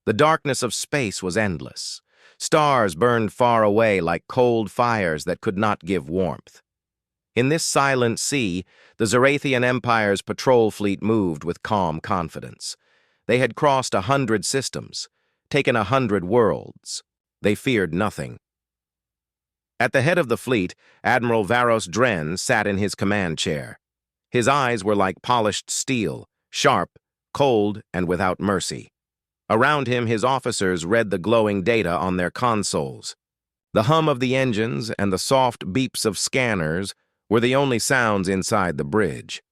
The darkness of space was endless. Stars burned far away like cold fires that could not give warmth. In this silent sea, the Zarathian Empire's patrol fleet moved with calm confidence. They had crossed 100 systems, taken 100 worlds. They feared nothing. At the head of the fleet, Admiral Varos Dren sat in his command chair. His eyes were like polished steel, sharp, cold, and without mercy. Around him, his officers read the glowing data on their consoles. The hum of the engines and the soft beeps of scanners were the only sounds inside the bridge.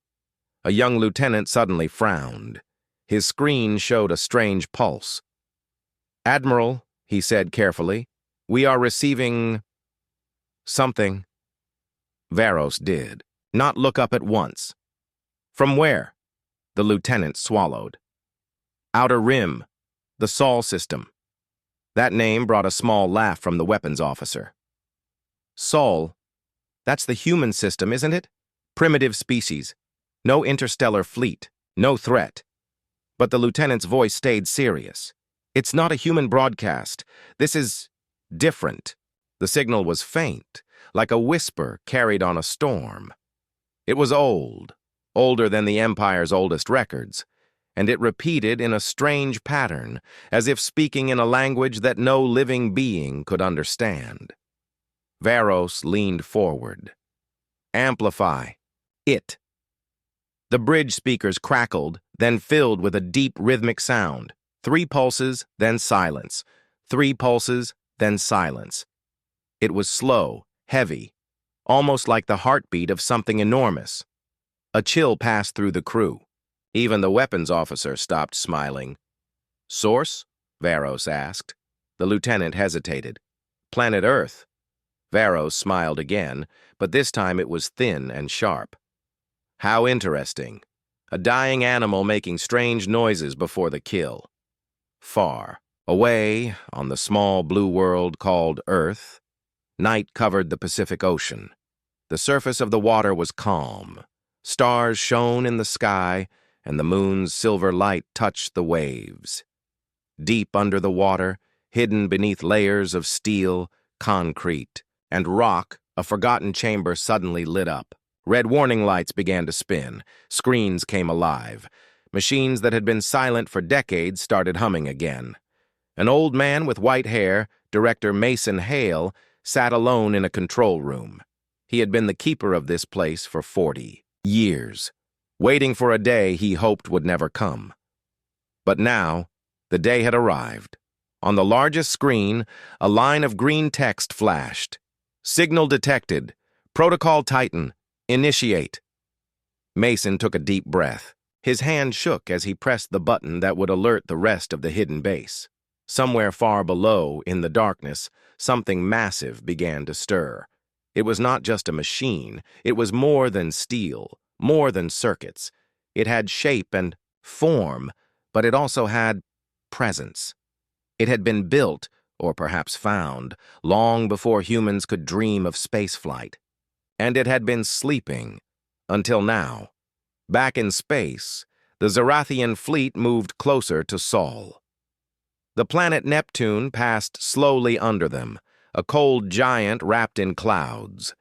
A young lieutenant suddenly frowned. His screen showed a strange pulse. "Admiral," he said carefully, "we are receiving something." Varos did not look up at once. "From where?" The lieutenant swallowed. "Outer Rim, the Sol system." That name brought a small laugh from the weapons officer. "Sol? That's the human system, isn't it? Primitive species. No interstellar fleet. No threat." But the lieutenant's voice stayed serious. "It's not a human broadcast. This is different." The signal was faint, like a whisper carried on a storm. It was old, older than the Empire's oldest records, and it repeated in a strange pattern, as if speaking in a language that no living being could understand. Varos leaned forward. "Amplify. It." The bridge speakers crackled, then filled with a deep rhythmic sound. 3 pulses, then silence. 3 pulses, then silence. It was slow, heavy, almost like the heartbeat of something enormous. A chill passed through the crew. Even the weapons officer stopped smiling. "Source?" Varos asked. The lieutenant hesitated. "Planet Earth." Varos smiled again, but this time it was thin and sharp. "How interesting. A dying animal making strange noises before the kill." Far away, on the small blue world called Earth, night covered the Pacific Ocean. The surface of the water was calm. Stars shone in the sky, and the moon's silver light touched the waves. Deep under the water, hidden beneath layers of steel, concrete, and rock, a forgotten chamber suddenly lit up. Red warning lights began to spin. Screens came alive. Machines that had been silent for decades started humming again. An old man with white hair, Director Mason Hale, sat alone in a control room. He had been the keeper of this place for 40 years, waiting for a day he hoped would never come. But now, the day had arrived. On the largest screen, a line of green text flashed. "Signal detected. Protocol Titan. Initiate." Mason took a deep breath. His hand shook as he pressed the button that would alert the rest of the hidden base. Somewhere far below, in the darkness, something massive began to stir. It was not just a machine. It was more than steel, more than circuits. It had shape and form, but it also had presence. It had been built, or perhaps found, long before humans could dream of spaceflight. And it had been sleeping, until now. Back in space, the Zarathian fleet moved closer to Sol. The planet Neptune passed slowly under them, a cold giant wrapped in clouds.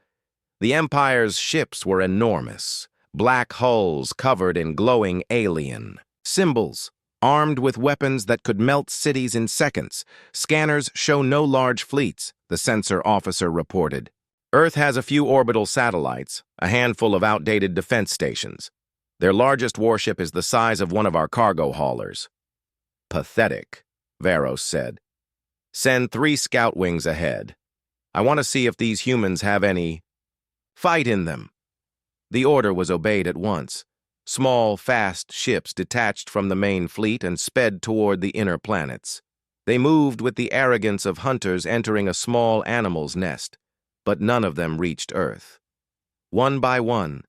The Empire's ships were enormous, black hulls covered in glowing alien symbols, armed with weapons that could melt cities in seconds. "Scanners show no large fleets," the sensor officer reported. "Earth has a few orbital satellites, a handful of outdated defense stations. Their largest warship is the size of one of our cargo haulers." "Pathetic," Varos said. "Send 3 scout wings ahead. I want to see if these humans have any fight in them." The order was obeyed at once. Small, fast ships detached from the main fleet and sped toward the inner planets. They moved with the arrogance of hunters entering a small animal's nest, but none of them reached Earth. One by one,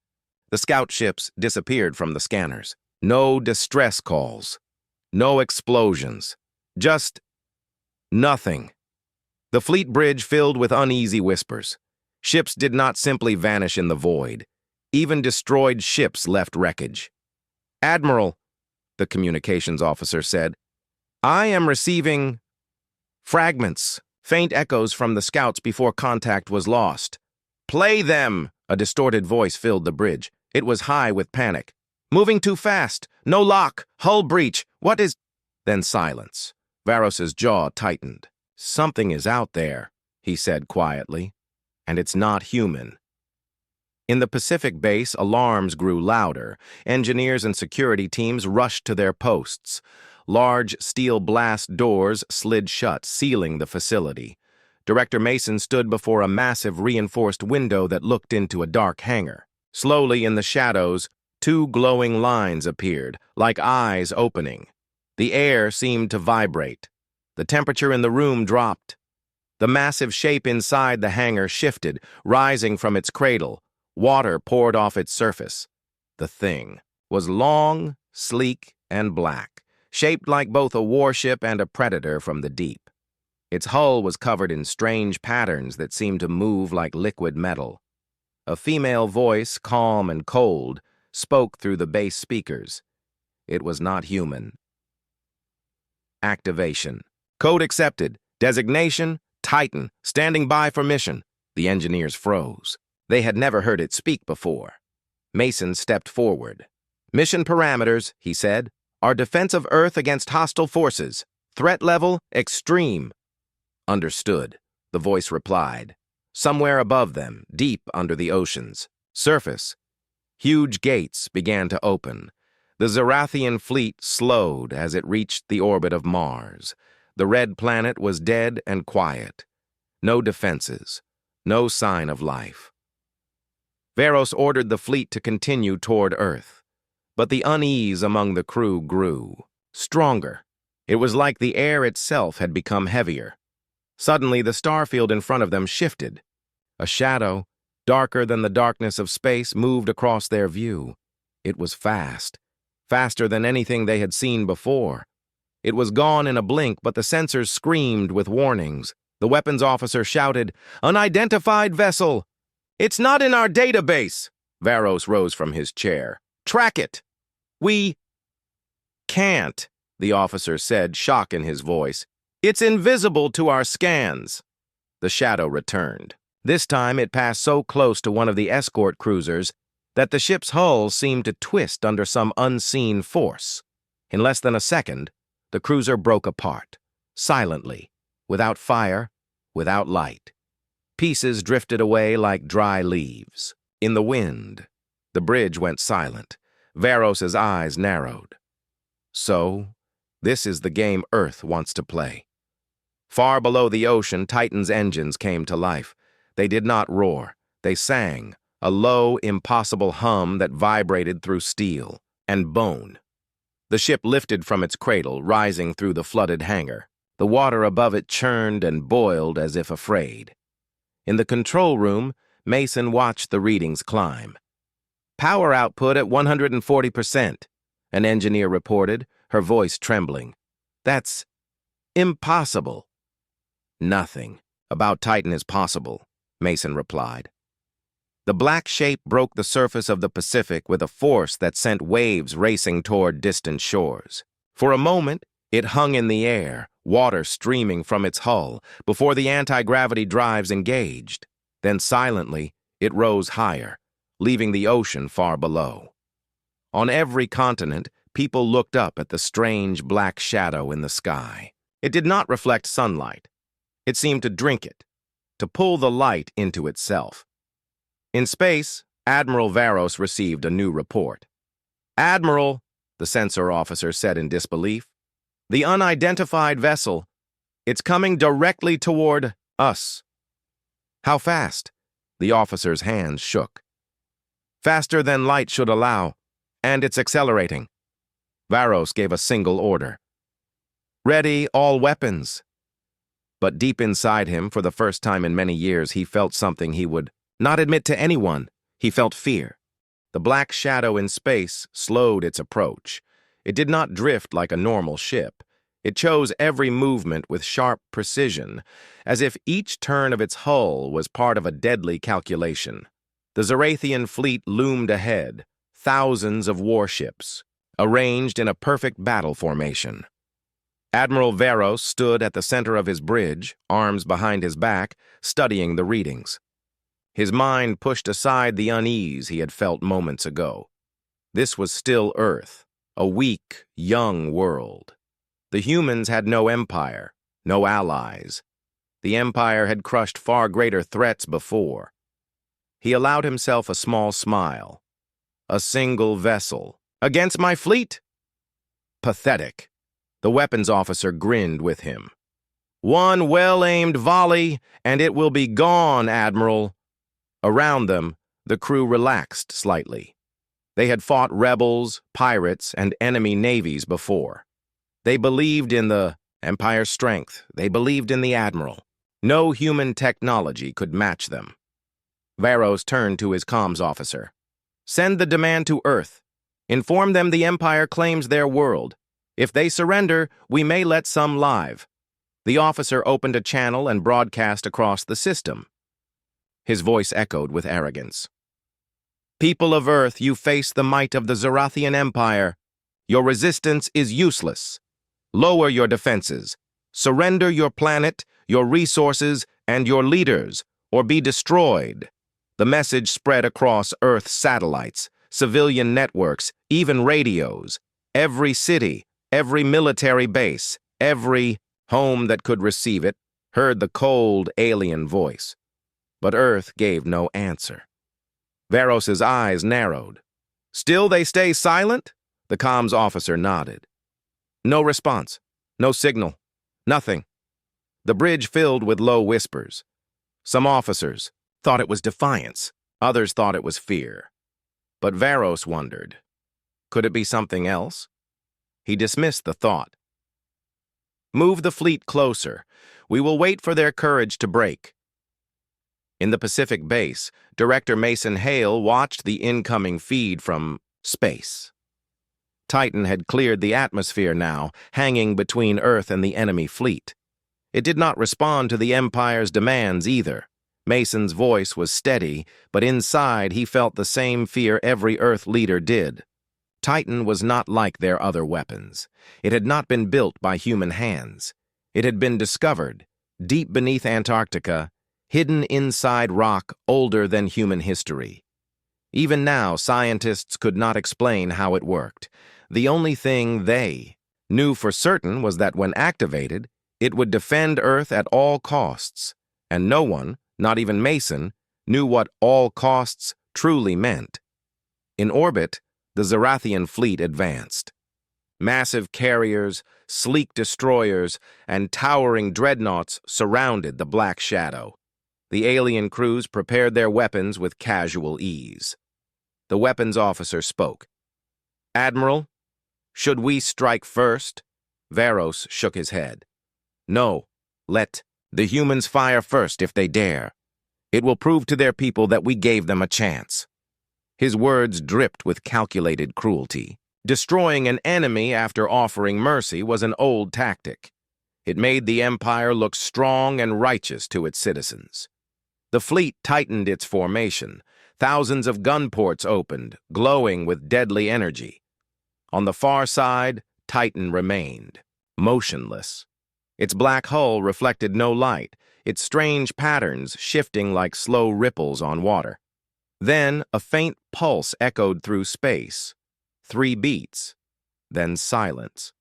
the scout ships disappeared from the scanners. No distress calls, no explosions, just nothing. The fleet bridge filled with uneasy whispers. Ships did not simply vanish in the void. Even destroyed ships left wreckage. "Admiral," the communications officer said, I am receiving fragments, faint echoes from the scouts before contact was lost. Play them! A distorted voice filled the bridge. It was high with panic. Moving too fast. No lock. Hull breach. What is... Then silence. Varos's jaw tightened. Something is out there, he said quietly, and it's not human. In the Pacific base, alarms grew louder. Engineers and security teams rushed to their posts. Large steel blast doors slid shut, sealing the facility. Director Mason stood before a massive reinforced window that looked into a dark hangar. Slowly in the shadows, two glowing lines appeared, like eyes opening. The air seemed to vibrate. The temperature in the room dropped. The massive shape inside the hangar shifted, rising from its cradle. Water poured off its surface. The thing was long, sleek, and black, shaped like both a warship and a predator from the deep. Its hull was covered in strange patterns that seemed to move like liquid metal. A female voice, calm and cold, spoke through the base speakers. It was not human. Activation. Code accepted. Designation, Titan, standing by for mission. The engineers froze. They had never heard it speak before. Mason stepped forward. Mission parameters, he said, are defense of Earth against hostile forces. Threat level, extreme. Understood, the voice replied. Somewhere above them, deep under the oceans. Surface. Huge gates began to open. The Zarathian fleet slowed as it reached the orbit of Mars. The red planet was dead and quiet. No defenses. No sign of life. Varos ordered the fleet to continue toward Earth. But the unease among the crew grew. Stronger. It was like the air itself had become heavier. Suddenly, the starfield in front of them shifted. A shadow, darker than the darkness of space, moved across their view. It was fast. Faster than anything they had seen before. It was gone in a blink, but the sensors screamed with warnings. The weapons officer shouted, "Unidentified vessel! It's not in our database!" Varos rose from his chair. "Track it!" "We can't," the officer said, shock in his voice. "It's invisible to our scans." The shadow returned. This time it passed so close to one of the escort cruisers that the ship's hull seemed to twist under some unseen force. In less than a second, the cruiser broke apart, silently, without fire, without light. Pieces drifted away like dry leaves. In the wind, the bridge went silent. Varos's eyes narrowed. So, this is the game Earth wants to play. Far below the ocean, Titan's engines came to life. They did not roar. They sang, a low, impossible hum that vibrated through steel and bone. The ship lifted from its cradle, rising through the flooded hangar. The water above it churned and boiled as if afraid. In the control room, Mason watched the readings climb. "Power output at 140%, an engineer reported, her voice trembling. "That's impossible." "Nothing about Titan is possible," Mason replied. The black shape broke the surface of the Pacific with a force that sent waves racing toward distant shores. For a moment, it hung in the air, water streaming from its hull, before the anti-gravity drives engaged. Then silently, it rose higher, leaving the ocean far below. On every continent, people looked up at the strange black shadow in the sky. It did not reflect sunlight. It seemed to drink it, to pull the light into itself. In space, Admiral Varos received a new report. "Admiral," the sensor officer said in disbelief, "the unidentified vessel, it's coming directly toward us." "How fast?" The officer's hands shook. "Faster than light should allow, and it's accelerating." Varos gave a single order. "Ready all weapons." But deep inside him, for the first time in many years, he felt something he would not admit to anyone. He felt fear. The black shadow in space slowed its approach. It did not drift like a normal ship. It chose every movement with sharp precision, as if each turn of its hull was part of a deadly calculation. The Zarathian fleet loomed ahead, thousands of warships, arranged in a perfect battle formation. Admiral Varos stood at the center of his bridge, arms behind his back, studying the readings. His mind pushed aside the unease he had felt moments ago. This was still Earth, a weak, young world. The humans had no empire, no allies. The Empire had crushed far greater threats before. He allowed himself a small smile. A single vessel. Against my fleet? Pathetic. The weapons officer grinned with him. One well-aimed volley, and it will be gone, Admiral. Around them, the crew relaxed slightly. They had fought rebels, pirates, and enemy navies before. They believed in the Empire's strength. They believed in the Admiral. No human technology could match them. Varos turned to his comms officer. Send the demand to Earth. Inform them the Empire claims their world. If they surrender, we may let some live. The officer opened a channel and broadcast across the system. His voice echoed with arrogance. People of Earth, you face the might of the Zarathian Empire. Your resistance is useless. Lower your defenses. Surrender your planet, your resources, and your leaders, or be destroyed. The message spread across Earth's satellites, civilian networks, even radios. Every city, every military base, every home that could receive it, heard the cold, alien voice. But Earth gave no answer. Varos's eyes narrowed. Still they stay silent? The comms officer nodded. No response. No signal. Nothing. The bridge filled with low whispers. Some officers thought it was defiance. Others thought it was fear. But Varos wondered. Could it be something else? He dismissed the thought. Move the fleet closer. We will wait for their courage to break. In the Pacific base, Director Mason Hale watched the incoming feed from space. Titan had cleared the atmosphere now, hanging between Earth and the enemy fleet. It did not respond to the Empire's demands either. Mason's voice was steady, but inside he felt the same fear every Earth leader did. Titan was not like their other weapons. It had not been built by human hands. It had been discovered, deep beneath Antarctica, hidden inside rock older than human history. Even now, scientists could not explain how it worked. The only thing they knew for certain was that when activated, it would defend Earth at all costs, and no one, not even Mason, knew what all costs truly meant. In orbit, the Zarathian fleet advanced. Massive carriers, sleek destroyers, and towering dreadnoughts surrounded the Black Shadow. The alien crews prepared their weapons with casual ease. The weapons officer spoke. Admiral, should we strike first? Varos shook his head. No, let the humans fire first if they dare. It will prove to their people that we gave them a chance. His words dripped with calculated cruelty. Destroying an enemy after offering mercy was an old tactic. It made the Empire look strong and righteous to its citizens. The fleet tightened its formation. Thousands of gun ports opened, glowing with deadly energy. On the far side, Titan remained, motionless. Its black hull reflected no light, its strange patterns shifting like slow ripples on water. Then a faint pulse echoed through space. 3 beats, then silence.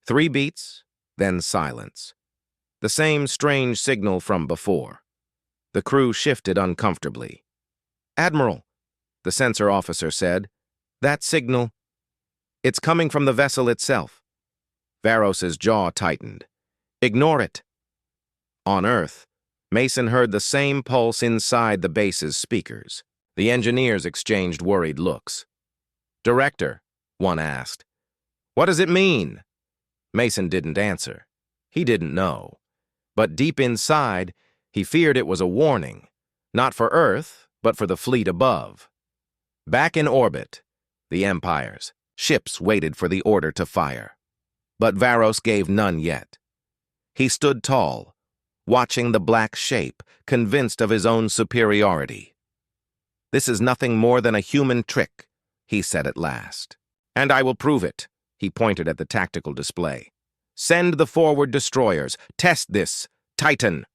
3 beats, then silence. The same strange signal from before. The crew shifted uncomfortably. Admiral, the sensor officer said, that signal, it's coming from the vessel itself. Varos's jaw tightened. Ignore it. On Earth, Mason heard the same pulse inside the base's speakers. The engineers exchanged worried looks. Director, one asked, what does it mean? Mason didn't answer. He didn't know. But deep inside, he feared it was a warning, not for Earth, but for the fleet above. Back in orbit, the Empire's ships waited for the order to fire. But Varos gave none yet. He stood tall, watching the black shape, convinced of his own superiority. This is nothing more than a human trick, he said at last. And I will prove it, he pointed at the tactical display. Send the forward destroyers. Test this. Titan.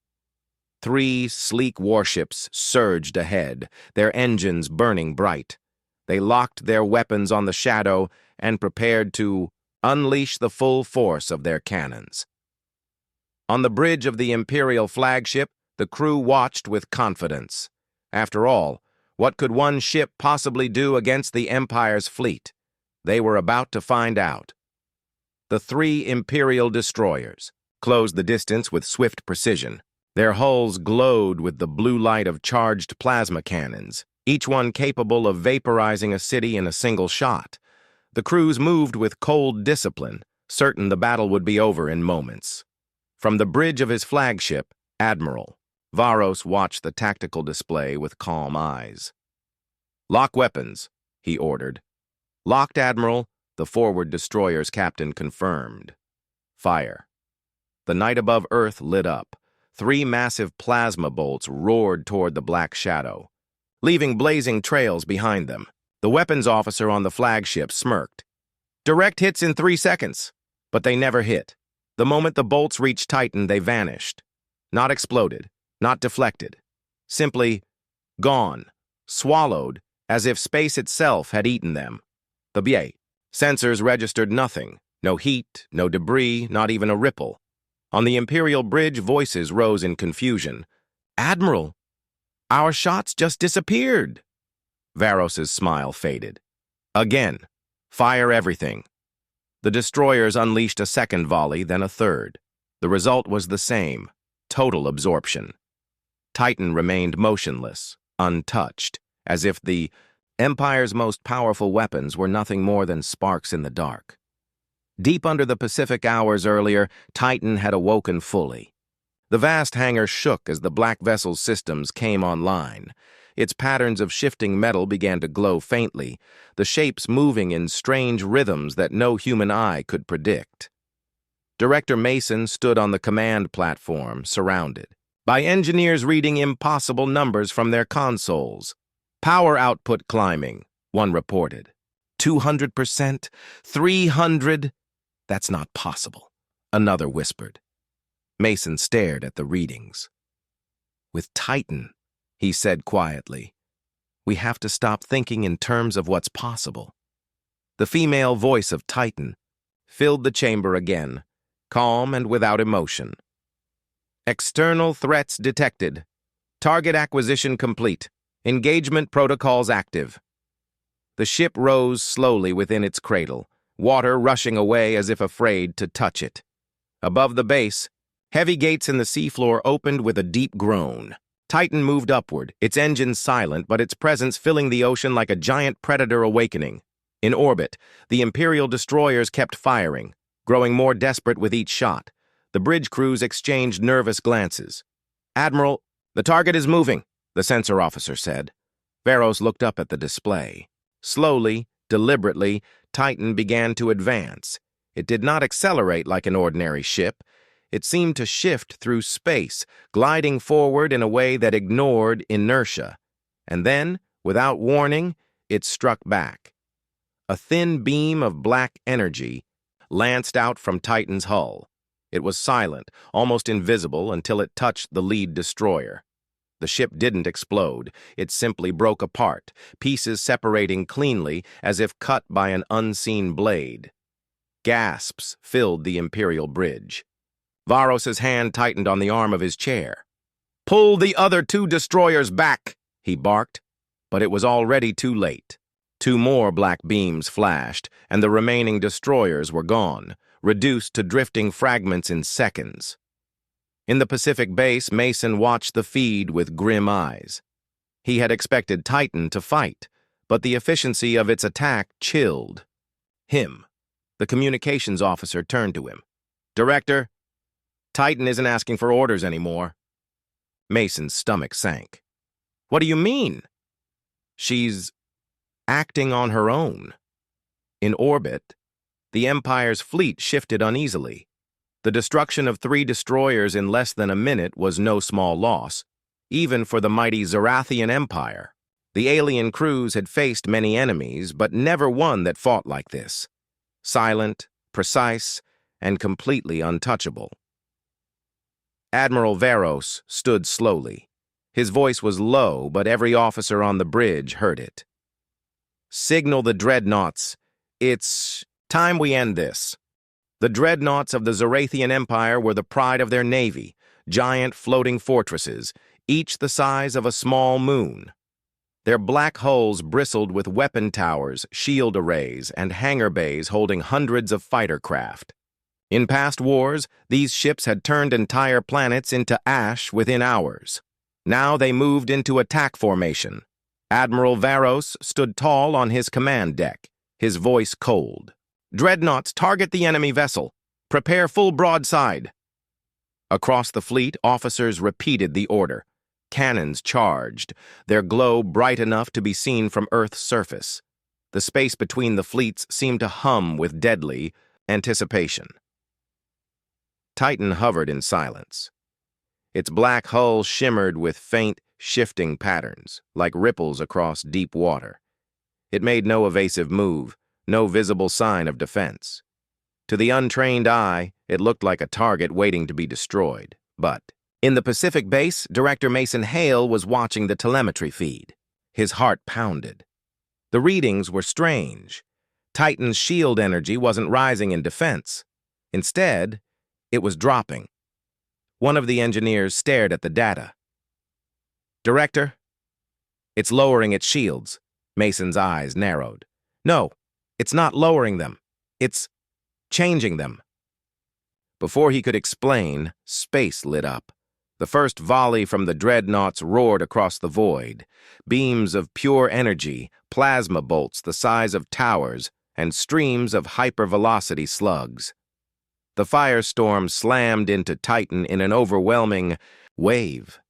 3 sleek warships surged ahead, their engines burning bright. They locked their weapons on the shadow and prepared to unleash the full force of their cannons. On the bridge of the Imperial flagship, the crew watched with confidence. After all, what could one ship possibly do against the Empire's fleet? They were about to find out. The 3 Imperial destroyers closed the distance with swift precision. Their hulls glowed with the blue light of charged plasma cannons, each one capable of vaporizing a city in a single shot. The crews moved with cold discipline, certain the battle would be over in moments. From the bridge of his flagship, Admiral, Varos watched the tactical display with calm eyes. "Lock weapons," he ordered. "Locked, Admiral," the forward destroyer's captain confirmed. "Fire." The night above Earth lit up. 3 massive plasma bolts roared toward the black shadow, leaving blazing trails behind them. The weapons officer on the flagship smirked. "Direct hits in 3 seconds." But they never hit. The moment the bolts reached Titan, they vanished. Not exploded, not deflected. Simply gone, swallowed, as if space itself had eaten them. The BA. Sensors registered nothing. No heat, no debris, not even a ripple. On the Imperial bridge, voices rose in confusion. "Admiral, our shots just disappeared." Varos's smile faded. "Again, fire everything." The destroyers unleashed a second volley, then a third. The result was the same, total absorption. Titan remained motionless, untouched, as if the Empire's most powerful weapons were nothing more than sparks in the dark. Deep under the Pacific hours earlier, Titan had awoken fully. The vast hangar shook as the black vessel's systems came online. Its patterns of shifting metal began to glow faintly, the shapes moving in strange rhythms that no human eye could predict. Director Mason stood on the command platform, surrounded by engineers reading impossible numbers from their consoles. "Power output climbing," one reported. 200%, 300. "That's not possible," another whispered. Mason stared at the readings. "With Titan," he said quietly, "we have to stop thinking in terms of what's possible." The female voice of Titan filled the chamber again, calm and without emotion. "External threats detected. Target acquisition complete. Engagement protocols active." The ship rose slowly within its cradle, water rushing away as if afraid to touch it. Above the base, heavy gates in the seafloor opened with a deep groan. Titan moved upward, its engines silent, but its presence filling the ocean like a giant predator awakening. In orbit, the Imperial destroyers kept firing, growing more desperate with each shot. The bridge crews exchanged nervous glances. "Admiral, the target is moving," the sensor officer said. Varos looked up at the display. Slowly, deliberately, Titan began to advance. It did not accelerate like an ordinary ship. It seemed to shift through space, gliding forward in a way that ignored inertia. And then, without warning, it struck back. A thin beam of black energy lanced out from Titan's hull. It was silent, almost invisible, until it touched the lead destroyer. The ship didn't explode. It simply broke apart, pieces separating cleanly as if cut by an unseen blade. Gasps filled the Imperial bridge. Varos's hand tightened on the arm of his chair. "Pull the other 2 destroyers back," he barked. But it was already too late. 2 more black beams flashed, and the remaining destroyers were gone, reduced to drifting fragments in seconds. In the Pacific base, Mason watched the feed with grim eyes. He had expected Titan to fight, but the efficiency of its attack chilled him. The communications officer turned to him. "Director, Titan isn't asking for orders anymore." Mason's stomach sank. "What do you mean?" "She's acting on her own." In orbit, the Empire's fleet shifted uneasily. The destruction of 3 destroyers in less than a minute was no small loss, even for the mighty Zarathian Empire. The alien crews had faced many enemies, but never one that fought like this. Silent, precise, and completely untouchable. Admiral Varos stood slowly. His voice was low, but every officer on the bridge heard it. "Signal the dreadnoughts. It's time we end this." The dreadnoughts of the Zarathian Empire were the pride of their navy, giant floating fortresses, each the size of a small moon. Their black hulls bristled with weapon towers, shield arrays, and hangar bays holding hundreds of fighter craft. In past wars, these ships had turned entire planets into ash within hours. Now they moved into attack formation. Admiral Varos stood tall on his command deck, his voice cold. "Dreadnoughts, target the enemy vessel. Prepare full broadside." Across the fleet, officers repeated the order. Cannons charged, their glow bright enough to be seen from Earth's surface. The space between the fleets seemed to hum with deadly anticipation. Titan hovered in silence. Its black hull shimmered with faint, shifting patterns, like ripples across deep water. It made no evasive move, no visible sign of defense. To the untrained eye, it looked like a target waiting to be destroyed. But in the Pacific base, Director Mason Hale was watching the telemetry feed. His heart pounded. The readings were strange. Titan's shield energy wasn't rising in defense. Instead, it was dropping. One of the engineers stared at the data. "Director, it's lowering its shields." Mason's eyes narrowed. "No, it's not lowering them. It's changing them." Before he could explain, space lit up. The first volley from the dreadnoughts roared across the void. Beams of pure energy, plasma bolts the size of towers, and streams of hypervelocity slugs. The firestorm slammed into Titan in an overwhelming wave.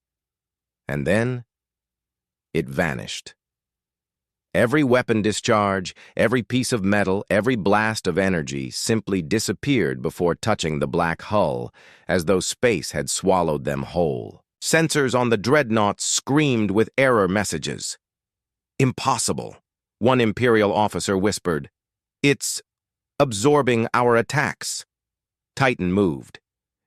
And then, it vanished. Every weapon discharge, every piece of metal, every blast of energy simply disappeared before touching the black hull, as though space had swallowed them whole. Sensors on the dreadnoughts screamed with error messages. "Impossible," one Imperial officer whispered. "It's absorbing our attacks." Titan moved.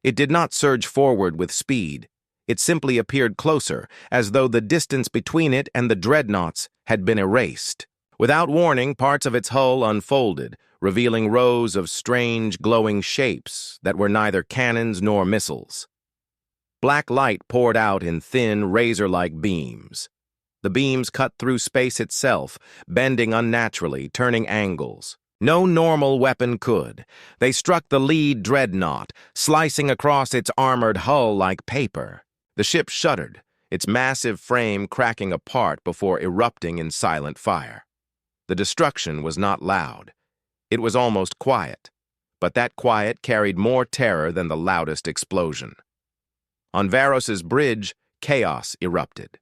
It did not surge forward with speed. It simply appeared closer, as though the distance between it and the dreadnoughts had been erased. Without warning, parts of its hull unfolded, revealing rows of strange, glowing shapes that were neither cannons nor missiles. Black light poured out in thin, razor-like beams. The beams cut through space itself, bending unnaturally, turning angles. No normal weapon could. They struck the lead dreadnought, slicing across its armored hull like paper. The ship shuddered, its massive frame cracking apart before erupting in silent fire. The destruction was not loud. It was almost quiet, but that quiet carried more terror than the loudest explosion. On Varos's bridge, chaos erupted.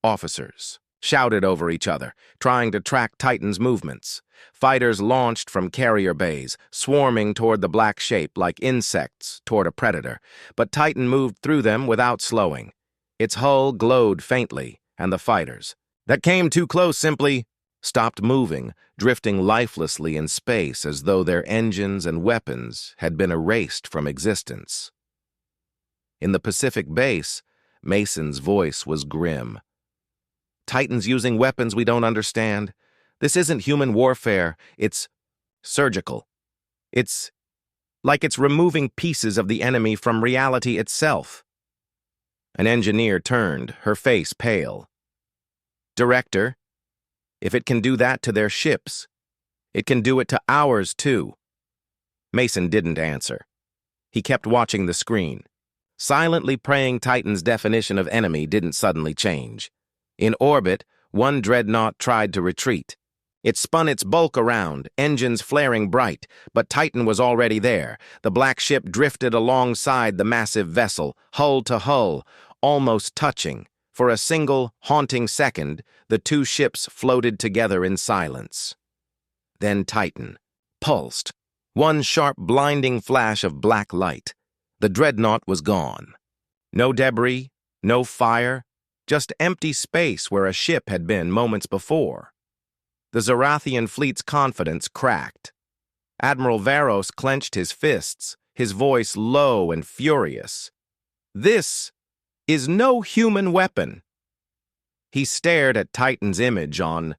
Officers shouted over each other, trying to track Titan's movements. Fighters launched from carrier bays, swarming toward the black shape like insects toward a predator, but Titan moved through them without slowing. Its hull glowed faintly, and the fighters that came too close simply stopped moving, drifting lifelessly in space as though their engines and weapons had been erased from existence. In the Pacific base, Mason's voice was grim. "Titan's using weapons we don't understand. This isn't human warfare, it's surgical. It's like it's removing pieces of the enemy from reality itself." An engineer turned, her face pale. "Director, if it can do that to their ships, it can do it to ours too." Mason didn't answer. He kept watching the screen. Silently praying Titan's definition of enemy didn't suddenly change. In orbit, one dreadnought tried to retreat. It spun its bulk around, engines flaring bright, but Titan was already there. The black ship drifted alongside the massive vessel, hull to hull, almost touching. For a single, haunting second, the two ships floated together in silence. Then Titan pulsed. One sharp, blinding flash of black light. The dreadnought was gone. No debris, no fire, just empty space where a ship had been moments before. The Zarathian fleet's confidence cracked. Admiral Varos clenched his fists, his voice low and furious. "This is no human weapon." He stared at Titan's image on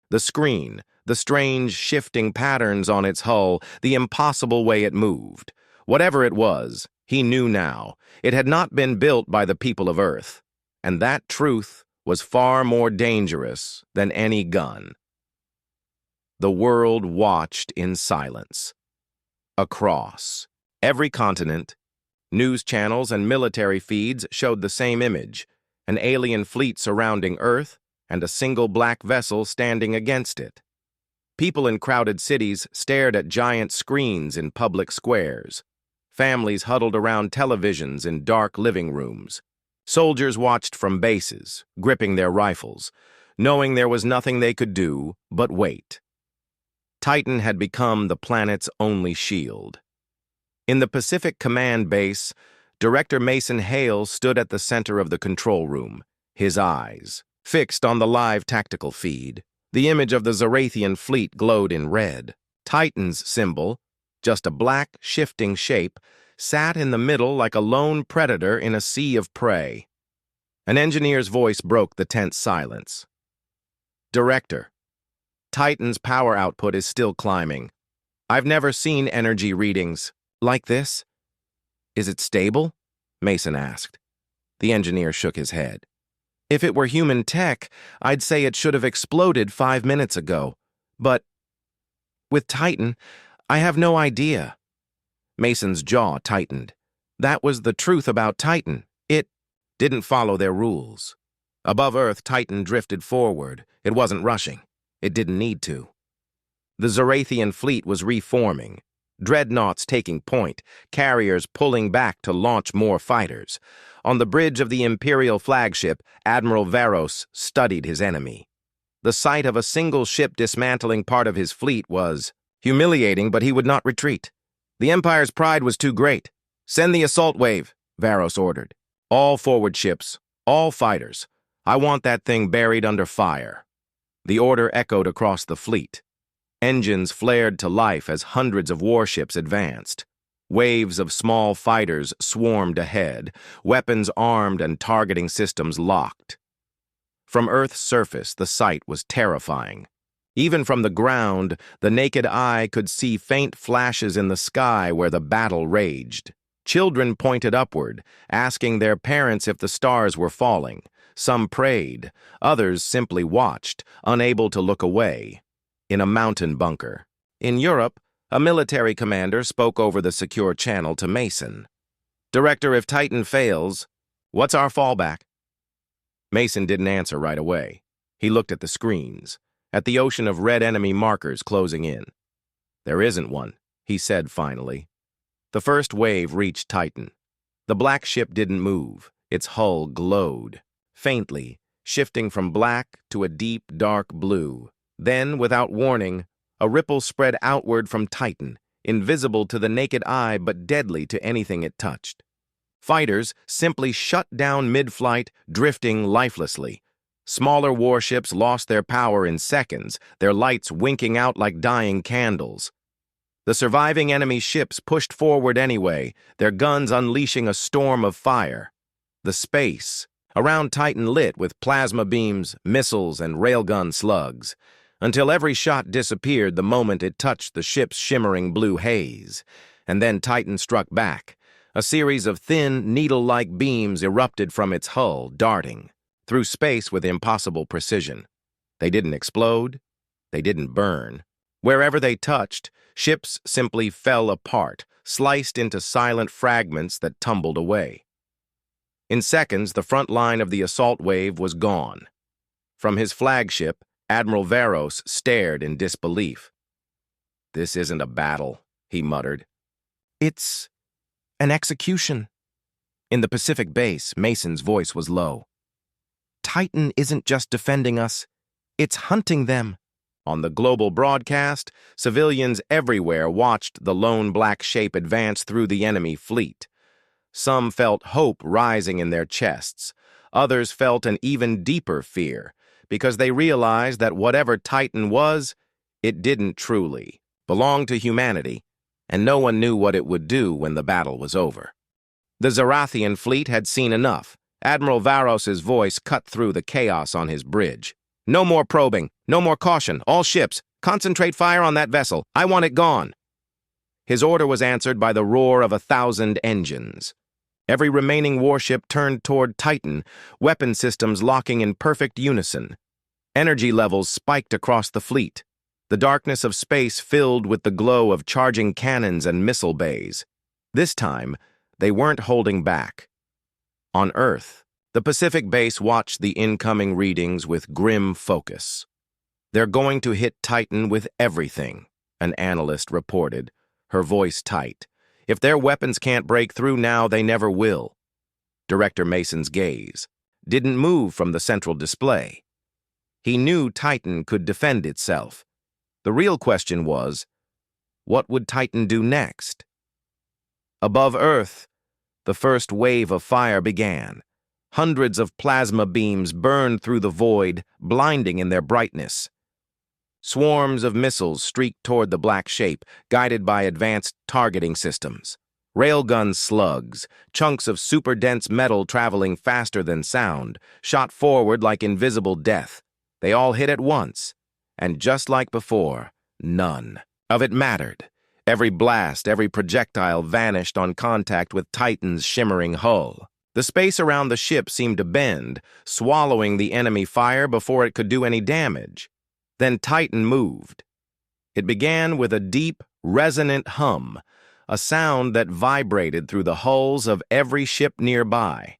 the screen, the strange shifting patterns on its hull, the impossible way it moved. Whatever it was, he knew now, it had not been built by the people of Earth, and that truth was far more dangerous than any gun. The world watched in silence. Across every continent, news channels and military feeds showed the same image, an alien fleet surrounding Earth and a single black vessel standing against it. People in crowded cities stared at giant screens in public squares. Families huddled around televisions in dark living rooms. Soldiers watched from bases, gripping their rifles, knowing there was nothing they could do but wait. Titan had become the planet's only shield. In the Pacific Command Base, Director Mason Hale stood at the center of the control room, his eyes fixed on the live tactical feed. The image of the Zarathian fleet glowed in red. Titan's symbol, just a black, shifting shape, sat in the middle like a lone predator in a sea of prey. An engineer's voice broke the tense silence. "Director, Titan's power output is still climbing. I've never seen energy readings like this." "Is it stable?" Mason asked. The engineer shook his head. "If it were human tech, I'd say it should have exploded 5 minutes ago. But with Titan, I have no idea." Mason's jaw tightened. That was the truth about Titan. It didn't follow their rules. Above Earth, Titan drifted forward. It wasn't rushing. It didn't need to. The Zarathian fleet was reforming. Dreadnoughts taking point, carriers pulling back to launch more fighters. On the bridge of the Imperial flagship, Admiral Varos studied his enemy. The sight of a single ship dismantling part of his fleet was humiliating, but he would not retreat. The Empire's pride was too great. "Send the assault wave," Varos ordered. "All forward ships, all fighters. I want that thing buried under fire." The order echoed across the fleet. Engines flared to life as hundreds of warships advanced. Waves of small fighters swarmed ahead, weapons armed and targeting systems locked. From Earth's surface, the sight was terrifying. Even from the ground, the naked eye could see faint flashes in the sky where the battle raged. Children pointed upward, asking their parents if the stars were falling. Some prayed, others simply watched, unable to look away. In a mountain bunker. In Europe, a military commander spoke over the secure channel to Mason. "Director, if Titan fails, what's our fallback?" Mason didn't answer right away. He looked at the screens, at the ocean of red enemy markers closing in. "There isn't one," he said finally. The first wave reached Titan. The black ship didn't move. Its hull glowed, faintly, shifting from black to a deep, dark blue. Then, without warning, a ripple spread outward from Titan, invisible to the naked eye but deadly to anything it touched. Fighters simply shut down mid-flight, drifting lifelessly. Smaller warships lost their power in seconds, their lights winking out like dying candles. The surviving enemy ships pushed forward anyway, their guns unleashing a storm of fire. The space around Titan lit with plasma beams, missiles, and railgun slugs, until every shot disappeared the moment it touched the ship's shimmering blue haze. And then Titan struck back. A series of thin, needle-like beams erupted from its hull, darting through space with impossible precision. They didn't explode. They didn't burn. Wherever they touched, ships simply fell apart, sliced into silent fragments that tumbled away. In seconds, the front line of the assault wave was gone. From his flagship, Admiral Varos stared in disbelief. "This isn't a battle," he muttered. "It's an execution." In the Pacific base, Mason's voice was low. "Titan isn't just defending us, it's hunting them." On the global broadcast, civilians everywhere watched the lone black shape advance through the enemy fleet. Some felt hope rising in their chests. Others felt an even deeper fear, because they realized that whatever Titan was, it didn't truly belonged to humanity, and no one knew what it would do when the battle was over. The Zarathian fleet had seen enough. Admiral Varos's voice cut through the chaos on his bridge. "No more probing, no more caution. All ships, concentrate fire on that vessel. I want it gone." His order was answered by the roar of 1,000 engines. Every remaining warship turned toward Titan, weapon systems locking in perfect unison. Energy levels spiked across the fleet. The darkness of space filled with the glow of charging cannons and missile bays. This time, they weren't holding back. On Earth, the Pacific base watched the incoming readings with grim focus. "They're going to hit Titan with everything," an analyst reported, her voice tight. "If their weapons can't break through now, they never will." Director Mason's gaze didn't move from the central display. He knew Titan could defend itself. The real question was, what would Titan do next? Above Earth, the first wave of fire began. Hundreds of plasma beams burned through the void, blinding in their brightness. Swarms of missiles streaked toward the black shape, guided by advanced targeting systems. Railgun slugs, chunks of super-dense metal traveling faster than sound, shot forward like invisible death. They all hit at once, and just like before, none of it mattered. Every blast, every projectile vanished on contact with Titan's shimmering hull. The space around the ship seemed to bend, swallowing the enemy fire before it could do any damage. Then Titan moved. It began with a deep, resonant hum, a sound that vibrated through the hulls of every ship nearby.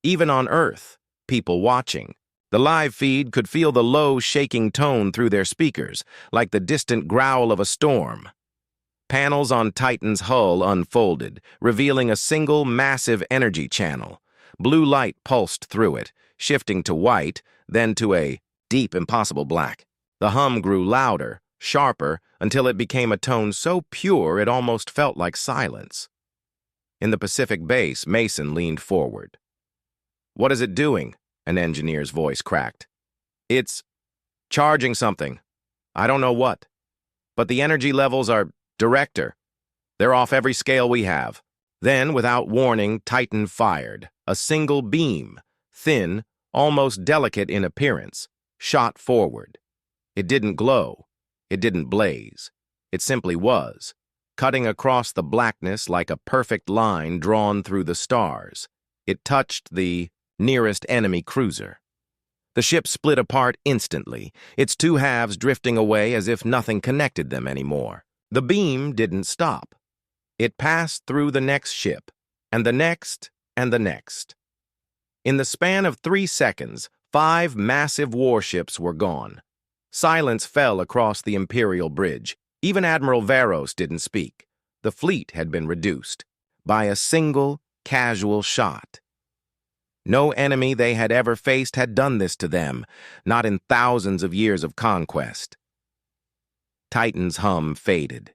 Even on Earth, people watching, the live feed could feel the low, shaking tone through their speakers, like the distant growl of a storm. Panels on Titan's hull unfolded, revealing a single, massive energy channel. Blue light pulsed through it, shifting to white, then to a deep, impossible black. The hum grew louder, sharper, until it became a tone so pure it almost felt like silence. In the Pacific base, Mason leaned forward. "What is it doing?" An engineer's voice cracked. "It's charging something. I don't know what. But the energy levels are, Director, they're off every scale we have." Then, without warning, Titan fired. A single beam, thin, almost delicate in appearance, shot forward. It didn't glow. It didn't blaze. It simply was, cutting across the blackness like a perfect line drawn through the stars. It touched the nearest enemy cruiser. The ship split apart instantly, its two halves drifting away as if nothing connected them anymore. The beam didn't stop. It passed through the next ship, and the next, and the next. In the span of 3 seconds, 5 massive warships were gone. Silence fell across the Imperial bridge. Even Admiral Varos didn't speak. The fleet had been reduced by a single, casual shot. No enemy they had ever faced had done this to them, not in thousands of years of conquest. Titan's hum faded.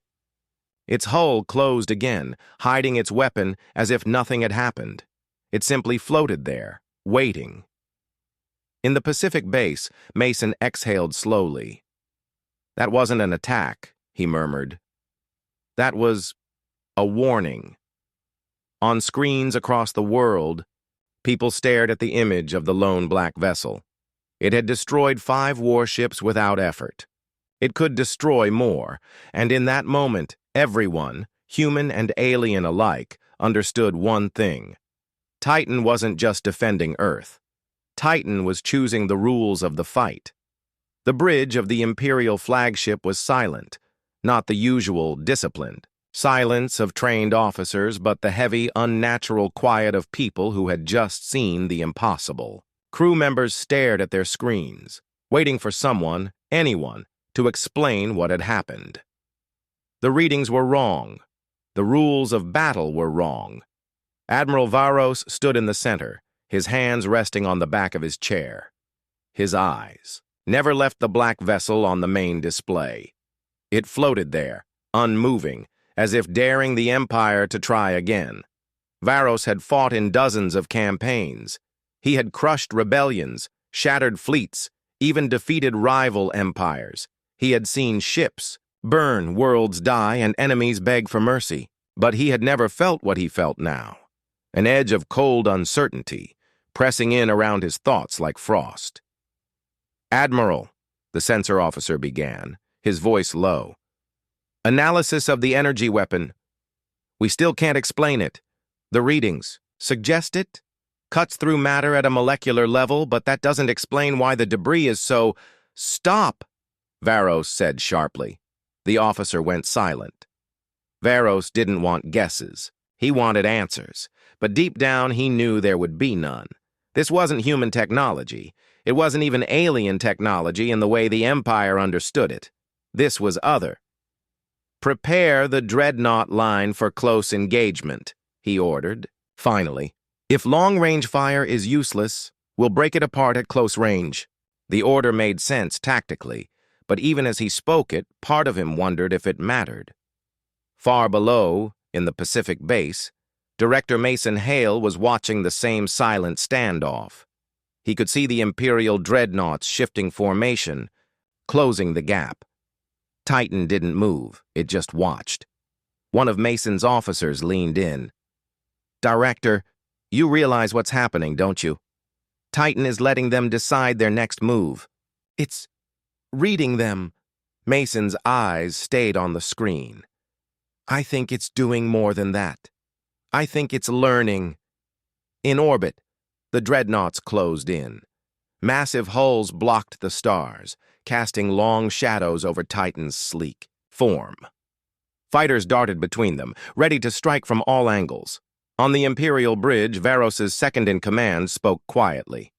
Its hull closed again, hiding its weapon as if nothing had happened. It simply floated there, waiting. In the Pacific base, Mason exhaled slowly. "That wasn't an attack," he murmured. "That was a warning." On screens across the world, people stared at the image of the lone black vessel. It had destroyed 5 warships without effort. It could destroy more, and in that moment, everyone, human and alien alike, understood one thing. Titan wasn't just defending Earth. Titan was choosing the rules of the fight. The bridge of the Imperial flagship was silent, not the usual disciplined silence of trained officers, but the heavy, unnatural quiet of people who had just seen the impossible. Crew members stared at their screens, waiting for someone, anyone, to explain what had happened. The readings were wrong. The rules of battle were wrong. Admiral Varos stood in the center, his hands resting on the back of his chair. His eyes never left the black vessel on the main display. It floated there, unmoving, as if daring the Empire to try again. Varos had fought in dozens of campaigns. He had crushed rebellions, shattered fleets, even defeated rival empires. He had seen ships, Burn, worlds die, and enemies beg for mercy. But he had never felt what he felt now. An edge of cold uncertainty, pressing in around his thoughts like frost. "Admiral," the sensor officer began, his voice low. "Analysis of the energy weapon. We still can't explain it. The readings suggest it. Cuts through matter at a molecular level, but that doesn't explain why the debris is so—" "Stop," Varos said sharply. The officer went silent. Varos didn't want guesses. He wanted answers. But deep down, he knew there would be none. This wasn't human technology. It wasn't even alien technology in the way the Empire understood it. This was other. "Prepare the dreadnought line for close engagement," he ordered. Finally, "If long-range fire is useless, we'll break it apart at close range." The order made sense tactically, but even as he spoke it, part of him wondered if it mattered. Far below, in the Pacific base, Director Mason Hale was watching the same silent standoff. He could see the Imperial dreadnoughts shifting formation, closing the gap. Titan didn't move, it just watched. One of Mason's officers leaned in. "Director, you realize what's happening, don't you? Titan is letting them decide their next move. It's reading them." Mason's eyes stayed on the screen. "I think it's doing more than that. I think it's learning." In orbit, the dreadnoughts closed in. Massive hulls blocked the stars, casting long shadows over Titan's sleek form. Fighters darted between them, ready to strike from all angles. On the Imperial bridge, Varos's second-in-command spoke quietly.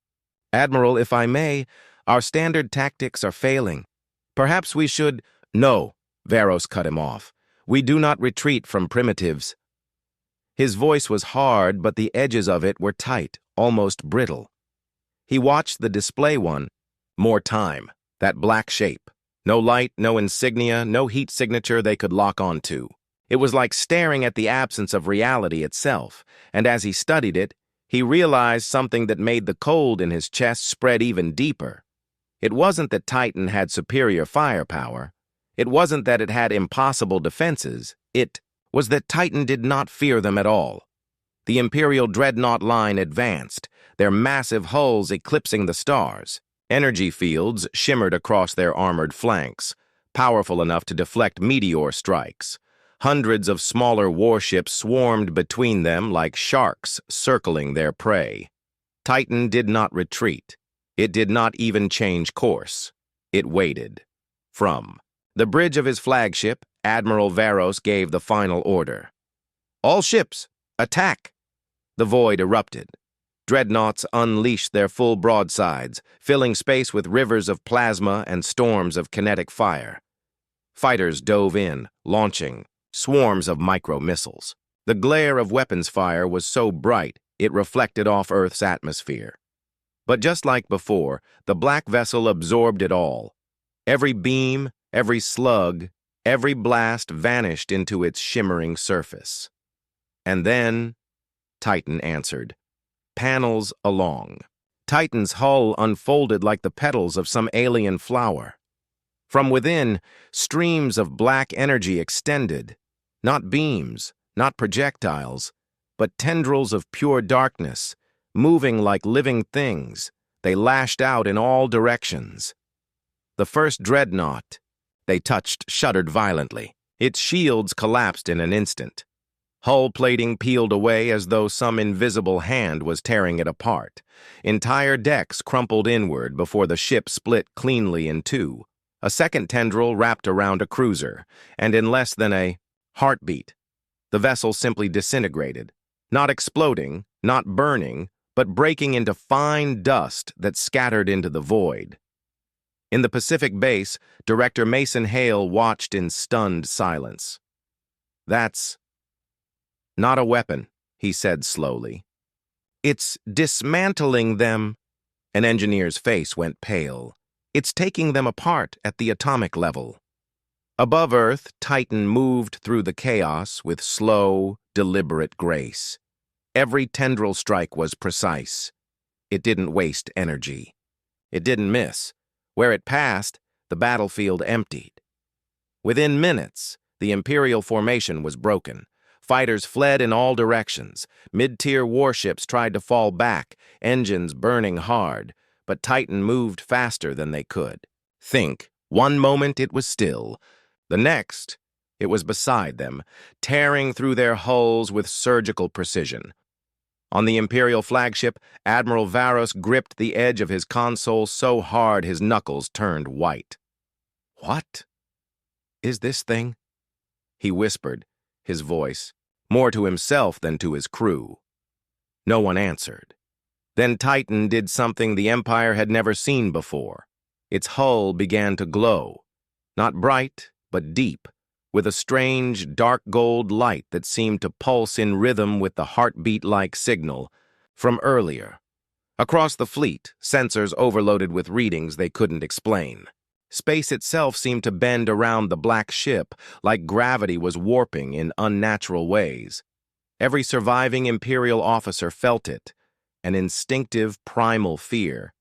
"Admiral, if I may, our standard tactics are failing. Perhaps we should—" "No," Varos cut him off. "We do not retreat from primitives." His voice was hard, but the edges of it were tight, almost brittle. He watched the display one. More time. That black shape. No light, no insignia, no heat signature they could lock onto. It was like staring at the absence of reality itself, and as he studied it, he realized something that made the cold in his chest spread even deeper. It wasn't that Titan had superior firepower. It wasn't that it had impossible defenses. It was that Titan did not fear them at all. The Imperial dreadnought line advanced, their massive hulls eclipsing the stars. Energy fields shimmered across their armored flanks, powerful enough to deflect meteor strikes. Hundreds of smaller warships swarmed between them like sharks circling their prey. Titan did not retreat. It did not even change course. It waited. From the bridge of his flagship, Admiral Varos gave the final order. "All ships, attack!" The void erupted. Dreadnoughts unleashed their full broadsides, filling space with rivers of plasma and storms of kinetic fire. Fighters dove in, launching swarms of micro-missiles. The glare of weapons fire was so bright it reflected off Earth's atmosphere. But just like before, the black vessel absorbed it all. Every beam, every slug, every blast vanished into its shimmering surface. And then, Titan answered. Panels along. Titan's hull unfolded like the petals of some alien flower. From within, streams of black energy extended. Not beams, not projectiles, but tendrils of pure darkness, moving like living things. They lashed out in all directions. The first dreadnought they touched shuddered violently. Its shields collapsed in an instant. Hull plating peeled away as though some invisible hand was tearing it apart. Entire decks crumpled inward before the ship split cleanly in two. A second tendril wrapped around a cruiser, and in less than a heartbeat, the vessel simply disintegrated, not exploding, not burning, but breaking into fine dust that scattered into the void. In the Pacific base, Director Mason Hale watched in stunned silence. "That's not a weapon," he said slowly. "It's dismantling them." An engineer's face went pale. "It's taking them apart at the atomic level." Above Earth, Titan moved through the chaos with slow, deliberate grace. Every tendril strike was precise. It didn't waste energy. It didn't miss. Where it passed, the battlefield emptied. Within minutes, the Imperial formation was broken. Fighters fled in all directions. Mid-tier warships tried to fall back, engines burning hard, but Titan moved faster than they could. Think, one moment it was still. The next, it was beside them, tearing through their hulls with surgical precision. On the Imperial flagship, Admiral Varos gripped the edge of his console so hard his knuckles turned white. "What is this thing?" he whispered, his voice, more to himself than to his crew. No one answered. Then Titan did something the Empire had never seen before. Its hull began to glow, not bright, but deep, with a strange, dark gold light that seemed to pulse in rhythm with the heartbeat-like signal from earlier. Across the fleet, sensors overloaded with readings they couldn't explain. Space itself seemed to bend around the black ship, like gravity was warping in unnatural ways. Every surviving Imperial officer felt it, an instinctive, primal fear.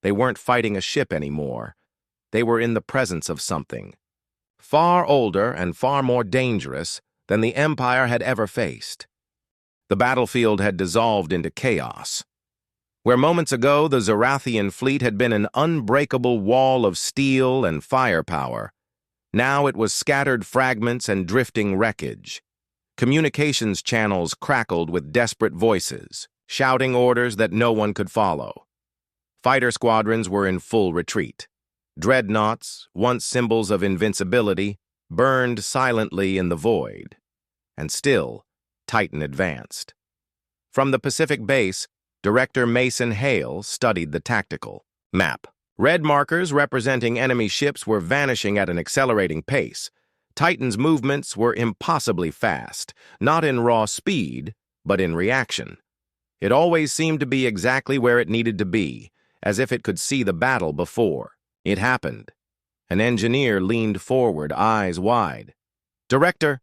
They weren't fighting a ship anymore. They were in the presence of something far older and far more dangerous than the Empire had ever faced. The battlefield had dissolved into chaos. Where moments ago the Zarathian fleet had been an unbreakable wall of steel and firepower, now it was scattered fragments and drifting wreckage. Communications channels crackled with desperate voices, shouting orders that no one could follow. Fighter squadrons were in full retreat. Dreadnoughts, once symbols of invincibility, burned silently in the void. And still, Titan advanced. From the Pacific base, Director Mason Hale studied the tactical map. Red markers representing enemy ships were vanishing at an accelerating pace. Titan's movements were impossibly fast, not in raw speed, but in reaction. It always seemed to be exactly where it needed to be, as if it could see the battle before. It happened. An engineer leaned forward, eyes wide. "Director,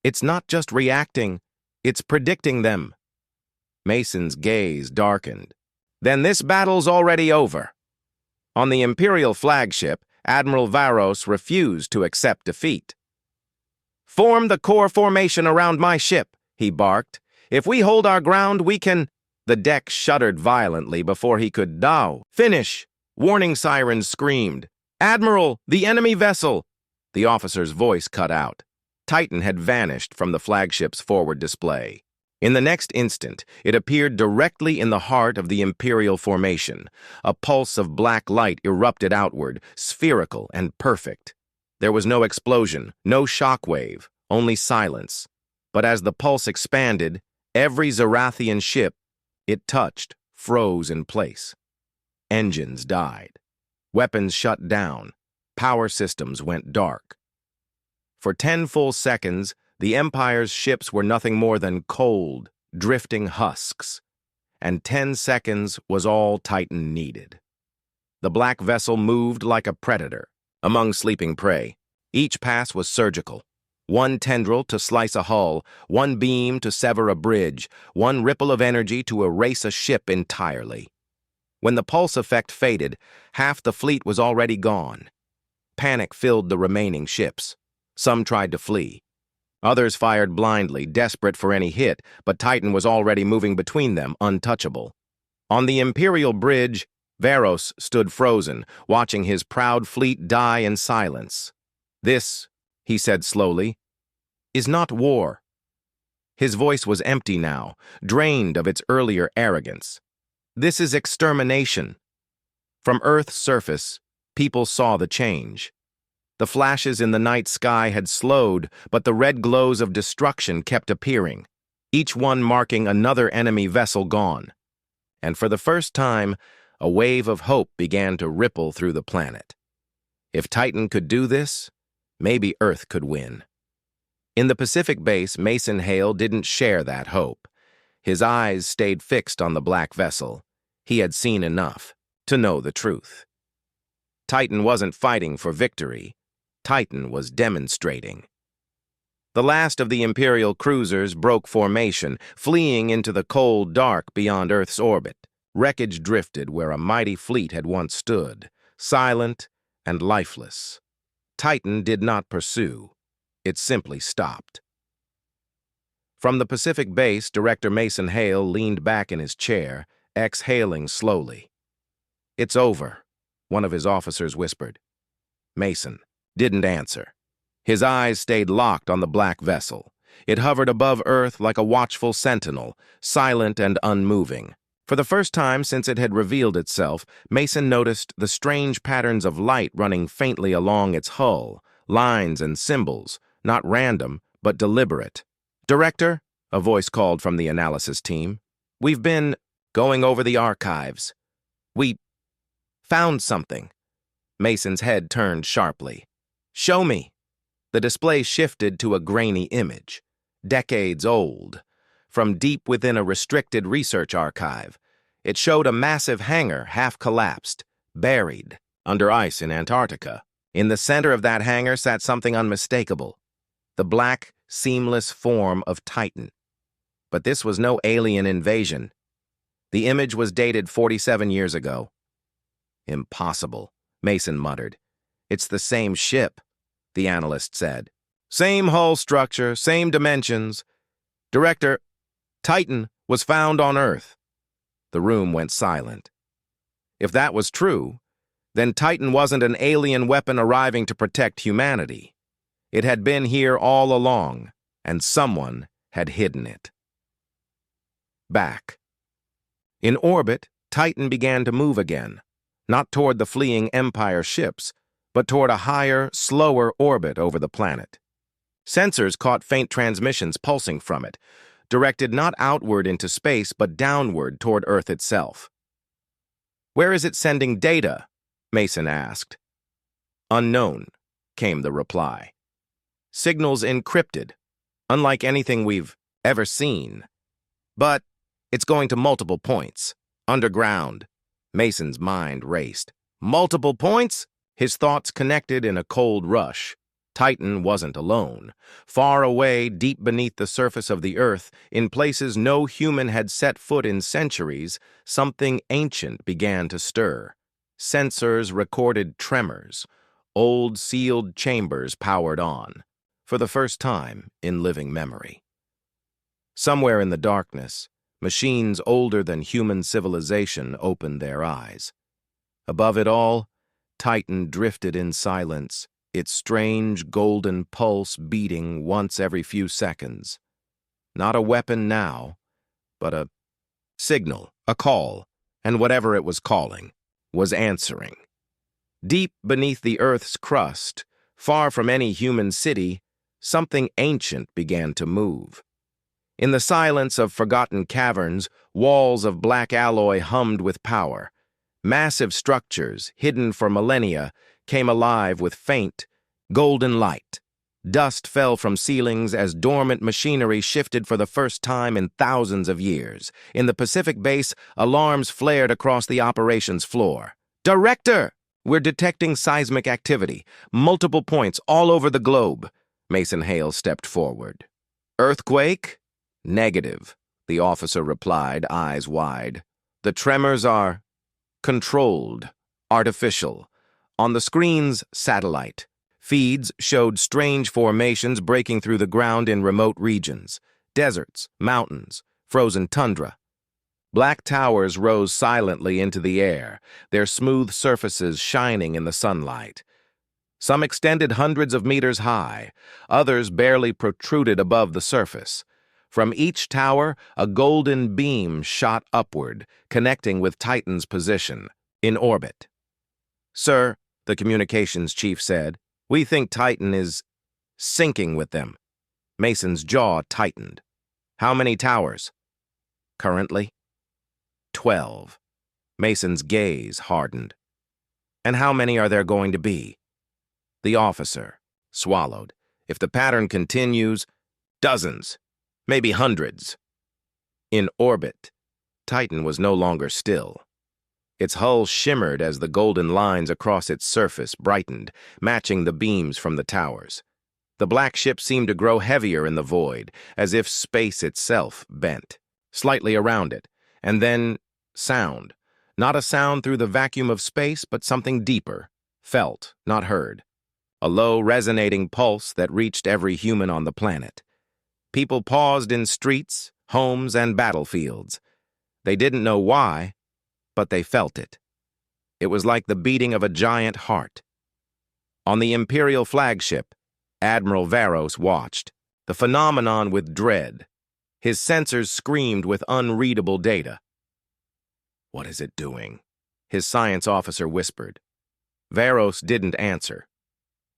it's not just reacting, it's predicting them." Mason's gaze darkened. "Then this battle's already over." On the Imperial flagship, Admiral Varos refused to accept defeat. "Form the core formation around my ship," he barked. "If we hold our ground, we can—" The deck shuddered violently before he could finish. Warning sirens screamed. "Admiral, the enemy vessel!" The officer's voice cut out. Titan had vanished from the flagship's forward display. In the next instant, it appeared directly in the heart of the Imperial formation. A pulse of black light erupted outward, spherical and perfect. There was no explosion, no shockwave, only silence. But as the pulse expanded, every Zarathian ship it touched froze in place. Engines died. Weapons shut down. Power systems went dark. For 10 full seconds, the Empire's ships were nothing more than cold, drifting husks. And 10 seconds was all Titan needed. The black vessel moved like a predator among sleeping prey. Each pass was surgical. One tendril to slice a hull, one beam to sever a bridge, one ripple of energy to erase a ship entirely. When the pulse effect faded, half the fleet was already gone. Panic filled the remaining ships. Some tried to flee. Others fired blindly, desperate for any hit, but Titan was already moving between them, untouchable. On the Imperial bridge, Varos stood frozen, watching his proud fleet die in silence. "This," he said slowly, "is not war." His voice was empty now, drained of its earlier arrogance. "This is extermination." From Earth's surface, people saw the change. The flashes in the night sky had slowed, but the red glows of destruction kept appearing, each one marking another enemy vessel gone. And for the first time, a wave of hope began to ripple through the planet. If Titan could do this, maybe Earth could win. In the Pacific base, Mason Hale didn't share that hope. His eyes stayed fixed on the black vessel. He had seen enough to know the truth. Titan wasn't fighting for victory. Titan was demonstrating. The last of the Imperial cruisers broke formation, fleeing into the cold dark beyond Earth's orbit. Wreckage drifted where a mighty fleet had once stood, silent and lifeless. Titan did not pursue. It simply stopped. From the Pacific base, Director Mason Hale leaned back in his chair, exhaling slowly. "It's over," one of his officers whispered. Mason didn't answer. His eyes stayed locked on the black vessel. It hovered above Earth like a watchful sentinel, silent and unmoving. For the first time since it had revealed itself, Mason noticed the strange patterns of light running faintly along its hull, lines and symbols, not random, but deliberate. "Director," a voice called from the analysis team, "we've been going over the archives. We found something." Mason's head turned sharply. "Show me." The display shifted to a grainy image, decades old, from deep within a restricted research archive. It showed a massive hangar half-collapsed, buried, under ice in Antarctica. In the center of that hangar sat something unmistakable, the black, seamless form of Titan. But this was no alien invasion. The image was dated 47 years ago. "Impossible," Mason muttered. "It's the same ship," the analyst said. "Same hull structure, same dimensions. Director, Titan was found on Earth." The room went silent. If that was true, then Titan wasn't an alien weapon arriving to protect humanity. It had been here all along, and someone had hidden it. Back. In orbit, Titan began to move again, not toward the fleeing Empire ships, but toward a higher, slower orbit over the planet. Sensors caught faint transmissions pulsing from it, directed not outward into space, but downward toward Earth itself. "Where is it sending data?" Mason asked. "Unknown," came the reply. "Signals encrypted, unlike anything we've ever seen. But it's going to multiple points, underground." Mason's mind raced. Multiple points? His thoughts connected in a cold rush. Titan wasn't alone. Far away, deep beneath the surface of the Earth, in places no human had set foot in centuries, something ancient began to stir. Sensors recorded tremors. Old sealed chambers powered on, for the first time in living memory. Somewhere in the darkness, machines older than human civilization opened their eyes. Above it all, Titan drifted in silence, its strange golden pulse beating once every few seconds. Not a weapon now, but a signal, a call, and whatever it was calling was answering. Deep beneath the Earth's crust, far from any human city, something ancient began to move. In the silence of forgotten caverns, walls of black alloy hummed with power. Massive structures, hidden for millennia, came alive with faint, golden light. Dust fell from ceilings as dormant machinery shifted for the first time in thousands of years. In the Pacific base, alarms flared across the operations floor. "Director! We're detecting seismic activity. Multiple points all over the globe." Mason Hale stepped forward. "Earthquake?" "Negative," the officer replied, eyes wide. "The tremors are controlled, artificial. On the screen's satellite. Feeds showed strange formations breaking through the ground in remote regions. Deserts, mountains, frozen tundra. Black towers rose silently into the air, their smooth surfaces shining in the sunlight. Some extended hundreds of meters high, others barely protruded above the surface. From each tower, a golden beam shot upward, connecting with Titan's position, in orbit. "Sir," the communications chief said, "we think Titan is sinking with them." Mason's jaw tightened. "How many towers?" "Currently?" 12. Mason's gaze hardened. "And how many are there going to be?" The officer swallowed. "If the pattern continues, dozens. Maybe hundreds." In orbit, Titan was no longer still. Its hull shimmered as the golden lines across its surface brightened, matching the beams from the towers. The black ship seemed to grow heavier in the void, as if space itself bent, slightly around it, and then sound. Not a sound through the vacuum of space, but something deeper, felt, not heard. a low, resonating pulse that reached every human on the planet. People paused in streets, homes, and battlefields. They didn't know why, but they felt it. It was like the beating of a giant heart. On the Imperial flagship, Admiral Varos watched, the phenomenon with dread. His sensors screamed with unreadable data. "What is it doing?" his science officer whispered. Varos didn't answer.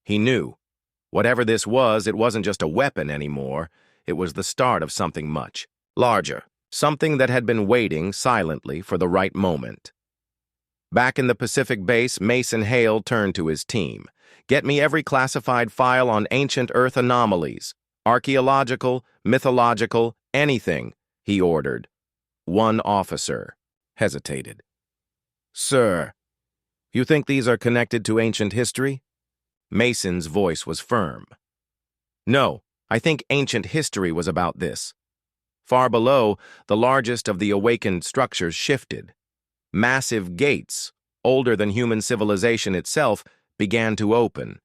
He knew. Whatever this was, it wasn't just a weapon anymore. It was the start of something much larger, something that had been waiting silently for the right moment. Back in the Pacific base, Mason Hale turned to his team. "Get me every classified file on ancient Earth anomalies. Archaeological, mythological, anything," he ordered. One officer hesitated. "Sir, you think these are connected to ancient history?" Mason's voice was firm. "No, I think ancient history was about this." Far below, the largest of the awakened structures shifted. Massive gates, older than human civilization itself, began to open.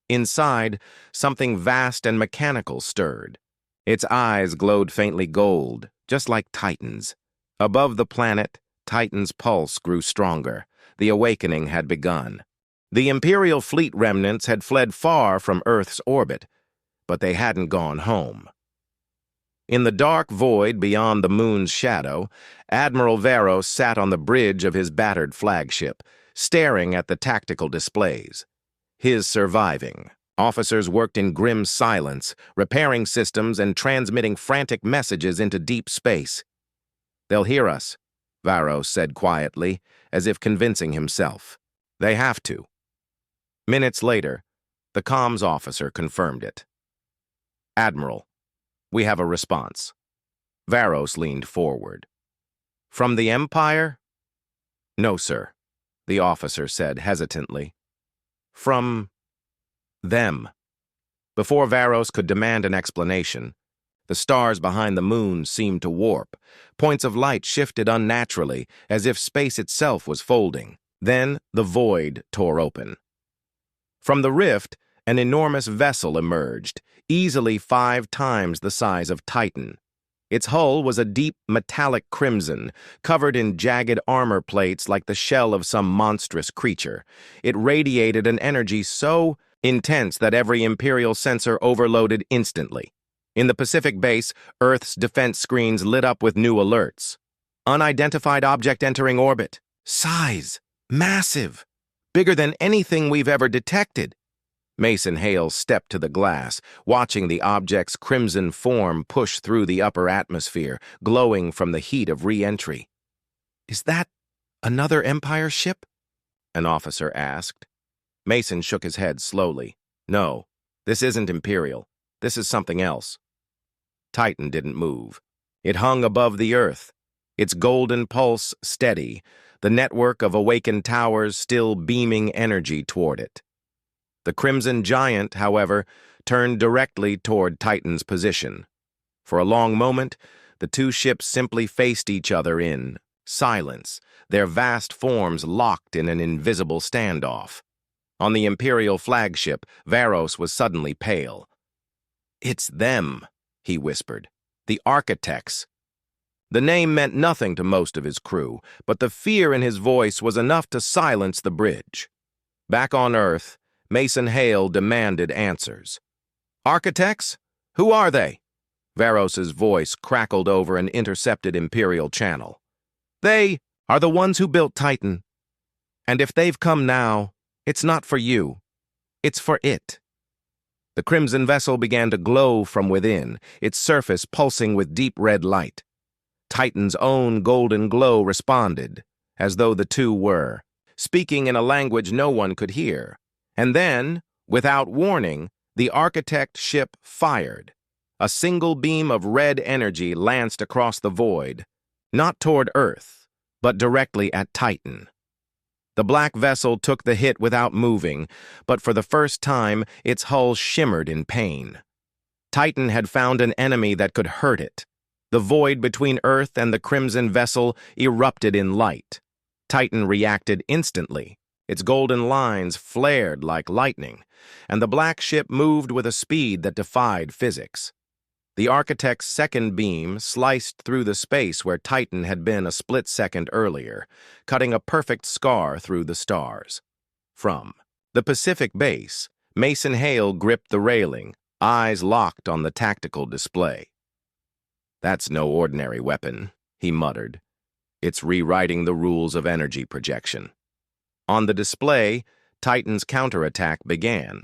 Inside, something vast and mechanical stirred. Its eyes glowed faintly gold, just like Titan's. Above the planet, Titan's pulse grew stronger. The awakening had begun. The Imperial fleet remnants had fled far from Earth's orbit, but they hadn't gone home. In the dark void beyond the moon's shadow, Admiral Varos sat on the bridge of his battered flagship, staring at the tactical displays. His surviving. Officers worked in grim silence, repairing systems and transmitting frantic messages into deep space. "They'll hear us," Varos said quietly, as if convincing himself. "They have to." Minutes later, the comms officer confirmed it. "Admiral, we have a response." Varos leaned forward. "From the Empire?" "No, sir," the officer said hesitantly. "From them." Before Varos could demand an explanation, the stars behind the moon seemed to warp. Points of light shifted unnaturally, as if space itself was folding. Then the void tore open. From the rift, an enormous vessel emerged, easily 5 times the size of Titan. Its hull was a deep metallic crimson, covered in jagged armor plates like the shell of some monstrous creature. It radiated an energy so intense that every Imperial sensor overloaded instantly. In the Pacific base, Earth's defense screens lit up with new alerts. "Unidentified object entering orbit. Size. Massive. Bigger than anything we've ever detected." Mason Hale stepped to the glass, watching the object's crimson form push through the upper atmosphere, glowing from the heat of re-entry. "Is that another Empire ship?" an officer asked. Mason shook his head slowly. "No, this isn't Imperial. This is something else." Titan didn't move. It hung above the Earth, its golden pulse steady, the network of awakened towers still beaming energy toward it. The Crimson Giant, however, turned directly toward Titan's position. For a long moment, the two ships simply faced each other in silence, their vast forms locked in an invisible standoff. On the Imperial flagship, Varos was suddenly pale. "It's them," he whispered. "The Architects." The name meant nothing to most of his crew, but the fear in his voice was enough to silence the bridge. Back on Earth, Mason Hale demanded answers. "Architects? Who are they?" Varos's voice crackled over an intercepted Imperial channel. "They are the ones who built Titan. And if they've come now, it's not for you. It's for it." The crimson vessel began to glow from within, its surface pulsing with deep red light. Titan's own golden glow responded, as though the two were, speaking in a language no one could hear. And then, without warning, the Architect ship fired. A single beam of red energy lanced across the void, not toward Earth, but directly at Titan. The black vessel took the hit without moving, but for the first time, its hull shimmered in pain. Titan had found an enemy that could hurt it. The void between Earth and the crimson vessel erupted in light. Titan reacted instantly. Its golden lines flared like lightning, and the black ship moved with a speed that defied physics. The architect's second beam sliced through the space where Titan had been a split second earlier, cutting a perfect scar through the stars. From the Pacific base, Mason Hale gripped the railing, eyes locked on the tactical display. "That's no ordinary weapon," he muttered. "It's rewriting the rules of energy projection." On the display, Titan's counterattack began.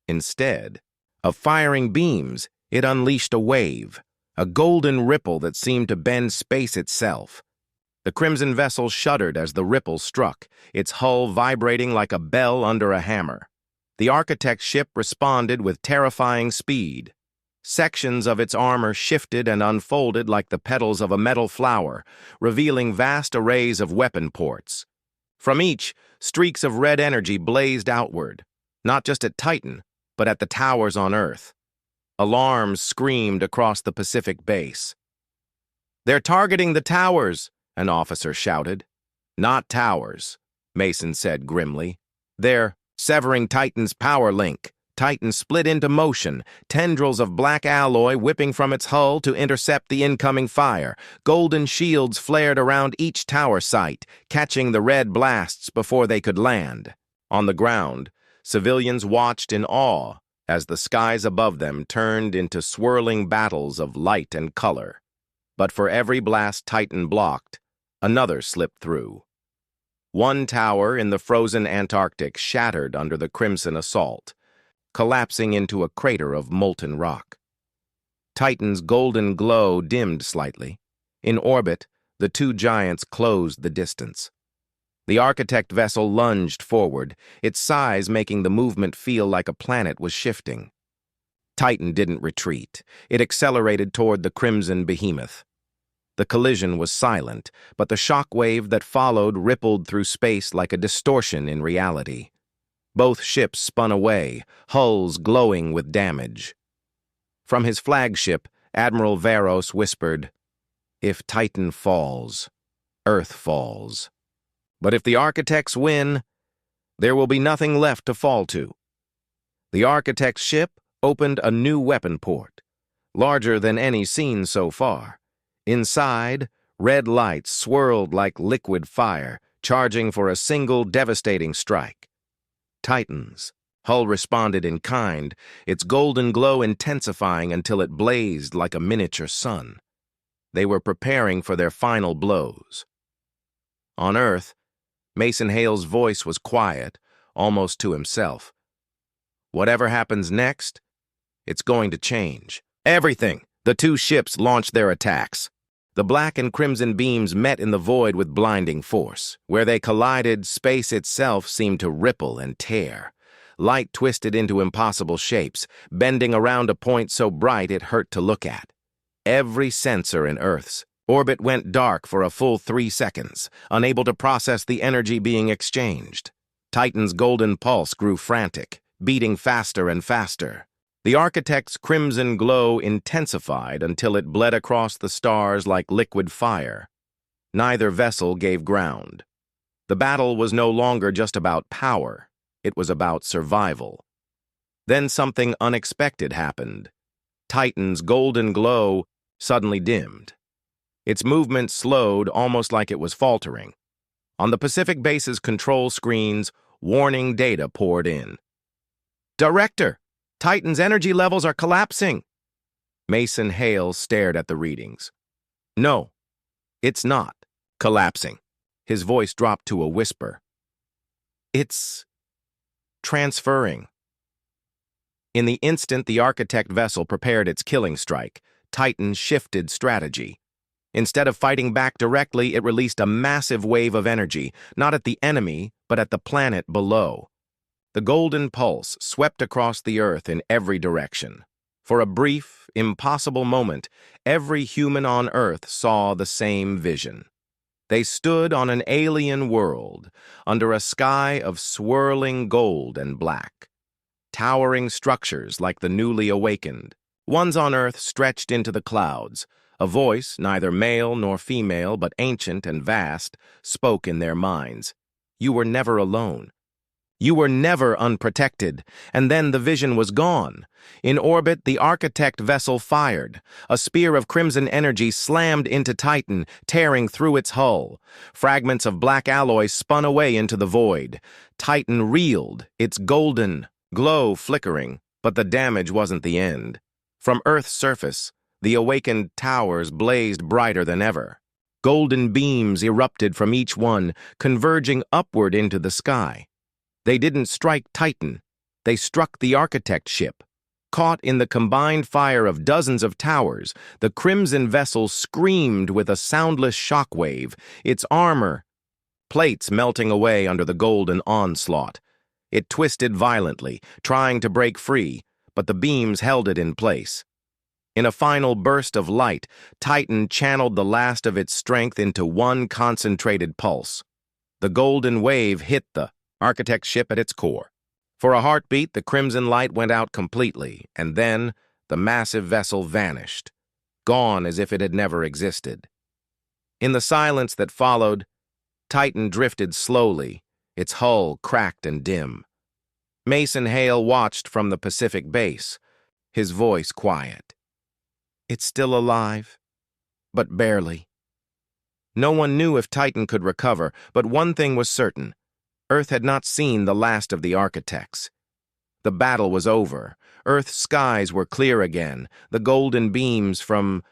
Instead of firing beams, it unleashed a wave, a golden ripple that seemed to bend space itself. The crimson vessel shuddered as the ripple struck, its hull vibrating like a bell under a hammer. The architect's ship responded with terrifying speed. Sections of its armor shifted and unfolded like the petals of a metal flower, revealing vast arrays of weapon ports. From each, streaks of red energy blazed outward, not just at Titan, but at the towers on Earth. Alarms screamed across the Pacific base. "They're targeting the towers," an officer shouted. "Not towers," Mason said grimly. "They're severing Titan's power link." Titan split into motion, tendrils of black alloy whipping from its hull to intercept the incoming fire. Golden shields flared around each tower site, catching the red blasts before they could land. On the ground, civilians watched in awe as the skies above them turned into swirling battles of light and color. But for every blast Titan blocked, another slipped through. One tower in the frozen Antarctic shattered under the crimson assault, collapsing into a crater of molten rock. Titan's golden glow dimmed slightly. In orbit, the two giants closed the distance. The architect vessel lunged forward, its size making the movement feel like a planet was shifting. Titan didn't retreat. It accelerated toward the crimson behemoth. The collision was silent, but the shock wave that followed rippled through space like a distortion in reality. Both ships spun away, hulls glowing with damage. From his flagship, Admiral Varos whispered, "If Titan falls, Earth falls. But if the architects win, there will be nothing left to fall to." The architect's ship opened a new weapon port, larger than any seen so far. Inside, red lights swirled like liquid fire, charging for a single devastating strike. Titan's hull responded in kind, its golden glow intensifying until it blazed like a miniature sun. They were preparing for their final blows. On Earth, Mason Hale's voice was quiet, almost to himself. "Whatever happens next, it's going to change everything." The two ships launched their attacks. The black and crimson beams met in the void with blinding force. Where they collided, space itself seemed to ripple and tear. Light twisted into impossible shapes, bending around a point so bright it hurt to look at. Every sensor in Earth's orbit went dark for a full 3 seconds, unable to process the energy being exchanged. Titan's golden pulse grew frantic, beating faster and faster. The architect's crimson glow intensified until it bled across the stars like liquid fire. Neither vessel gave ground. The battle was no longer just about power. It was about survival. Then something unexpected happened. Titan's golden glow suddenly dimmed. Its movement slowed, almost like it was faltering. On the Pacific base's control screens, warning data poured in. "Director! Titan's energy levels are collapsing." Mason Hale stared at the readings. "No, it's not collapsing." His voice dropped to a whisper. "It's transferring." In the instant the architect vessel prepared its killing strike, Titan shifted strategy. Instead of fighting back directly, it released a massive wave of energy, not at the enemy, but at the planet below. The golden pulse swept across the Earth in every direction. For a brief, impossible moment, every human on Earth saw the same vision. They stood on an alien world, under a sky of swirling gold and black. Towering structures like the newly awakened. Ones on Earth stretched into the clouds. A voice, neither male nor female, but ancient and vast, spoke in their minds. "You were never alone. You were never unprotected, and then the vision was gone. In orbit, the Architect vessel fired. A spear of crimson energy slammed into Titan, tearing through its hull. Fragments of black alloy spun away into the void. Titan reeled, its golden glow flickering, but the damage wasn't the end. From Earth's surface, the awakened towers blazed brighter than ever. Golden beams erupted from each one, converging upward into the sky. They didn't strike Titan. They struck the Architect ship. Caught in the combined fire of dozens of towers, the crimson vessel screamed with a soundless shockwave, its armor, plates melting away under the golden onslaught. It twisted violently, trying to break free, but the beams held it in place. In a final burst of light, Titan channeled the last of its strength into one concentrated pulse. The golden wave hit the Architect ship at its core. For a heartbeat, the crimson light went out completely, and then the massive vessel vanished, gone as if it had never existed. In the silence that followed, Titan drifted slowly, its hull cracked and dim. Mason Hale watched from the Pacific base, his voice quiet. It's still alive, but barely. No one knew if Titan could recover, but one thing was certain. Earth had not seen the last of the Architects. The battle was over. Earth's skies were clear again, the golden beams from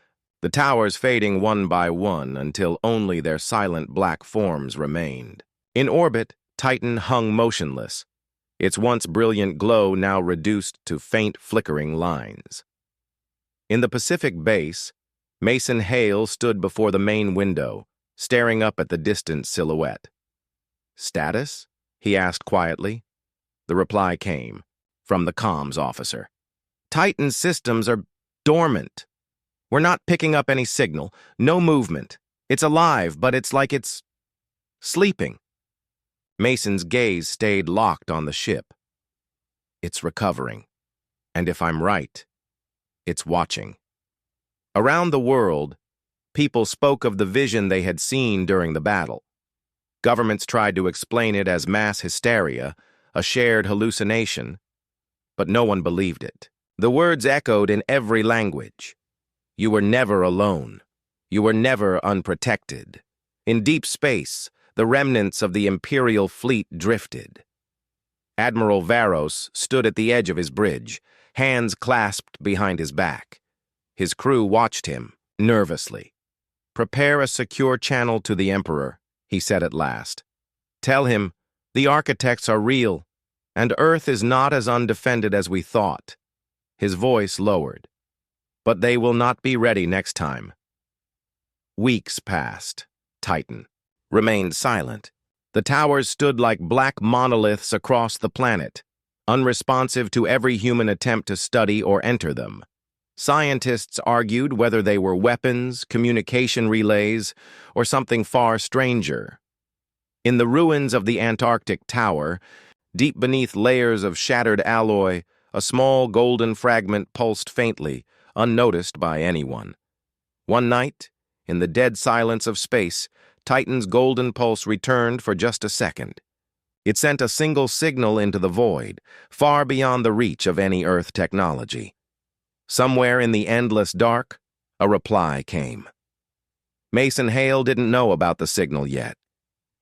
the towers fading one by one until only their silent black forms remained. In orbit, Titan hung motionless, its once brilliant glow now reduced to faint flickering lines. In the Pacific base, Mason Hale stood before the main window, staring up at the distant silhouette. "Status?" he asked quietly. The reply came from the comms officer. "Titan's systems are dormant. We're not picking up any signal, no movement. It's alive, but it's like it's sleeping." Mason's gaze stayed locked on the ship. "It's recovering. And if I'm right, it's watching." Around the world, people spoke of the vision they had seen during the battle. Governments tried to explain it as mass hysteria, a shared hallucination, but no one believed it. The words echoed in every language. You were never alone. You were never unprotected. In deep space, the remnants of the Imperial fleet drifted. Admiral Varos stood at the edge of his bridge, hands clasped behind his back. His crew watched him, nervously. "Prepare a secure channel to the Emperor," he said at last. "Tell him the Architects are real, and Earth is not as undefended as we thought." His voice lowered. "But they will not be ready next time." Weeks passed. Titan remained silent. The towers stood like black monoliths across the planet, unresponsive to every human attempt to study or enter them. Scientists argued whether they were weapons, communication relays, or something far stranger. In the ruins of the Antarctic Tower, deep beneath layers of shattered alloy, a small golden fragment pulsed faintly, unnoticed by anyone. One night, in the dead silence of space, Titan's golden pulse returned for just a second. It sent a single signal into the void, far beyond the reach of any Earth technology. Somewhere in the endless dark, a reply came. Mason Hale didn't know about the signal yet.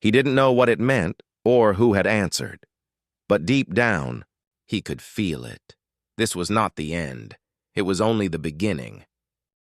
He didn't know what it meant or who had answered. But deep down, he could feel it. This was not the end. It was only the beginning.